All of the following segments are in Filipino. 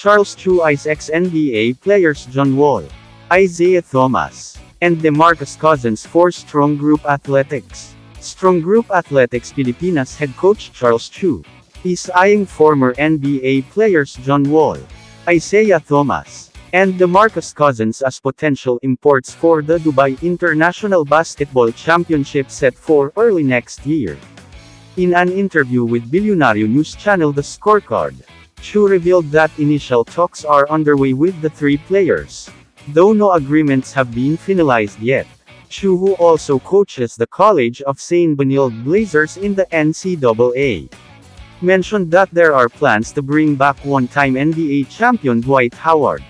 Charles Chu eyes ex-NBA players John Wall, Isaiah Thomas, and DeMarcus Cousins for Strong Group Athletics. Strong Group Athletics Pilipinas head coach Charles Chu is eyeing former NBA players John Wall, Isaiah Thomas, and DeMarcus Cousins as potential imports for the Dubai International Basketball Championship set for early next year. In an interview with Bilyonaryo News channel The Scorecard, Chu revealed that initial talks are underway with the three players, though no agreements have been finalized yet. Chu, who also coaches the College of St. Benilde Blazers in the NCAA, mentioned that there are plans to bring back one-time NBA champion Dwight Howard.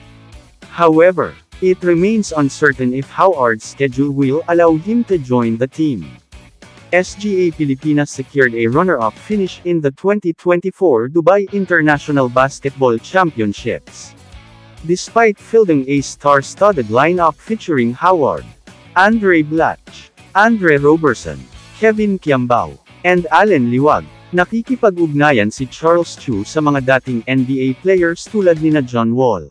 However, it remains uncertain if Howard's schedule will allow him to join the team. SGA Pilipinas secured a runner-up finish in the 2024 Dubai International Basketball Championships, despite fielding a star-studded lineup featuring Howard, Andre Blatch, Andre Roberson, Kevin Kiambao, and Allen Liwag. Nakikipag-ugnayan si Charles Chu sa mga dating NBA players tulad nina John Wall,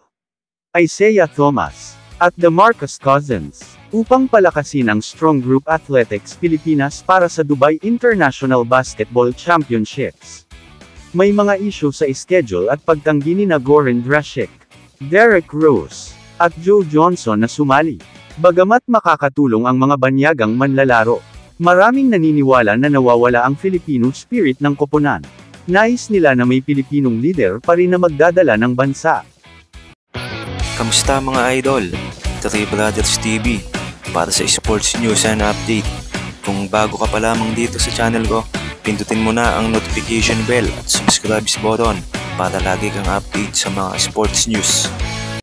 Isaiah Thomas, at DeMarcus Cousins, upang palakasin ang Strong Group Athletics Pilipinas para sa Dubai International Basketball Championships. May mga isyu sa schedule at pagtanggi nina Goran Dragic, Derrick Rose, at Joe Johnson na sumali. Bagamat makakatulong ang mga banyagang manlalaro, maraming naniniwala na nawawala ang Filipino spirit ng koponan. Nais nila na may Pilipinong leader pa rin na magdadala ng bansa. Kamusta mga idol? Three Brothers TV para sa sports news and update. Kung bago ka pa lamang dito sa channel ko, pindutin mo na ang notification bell at subscribe button para lagi kang update sa mga sports news.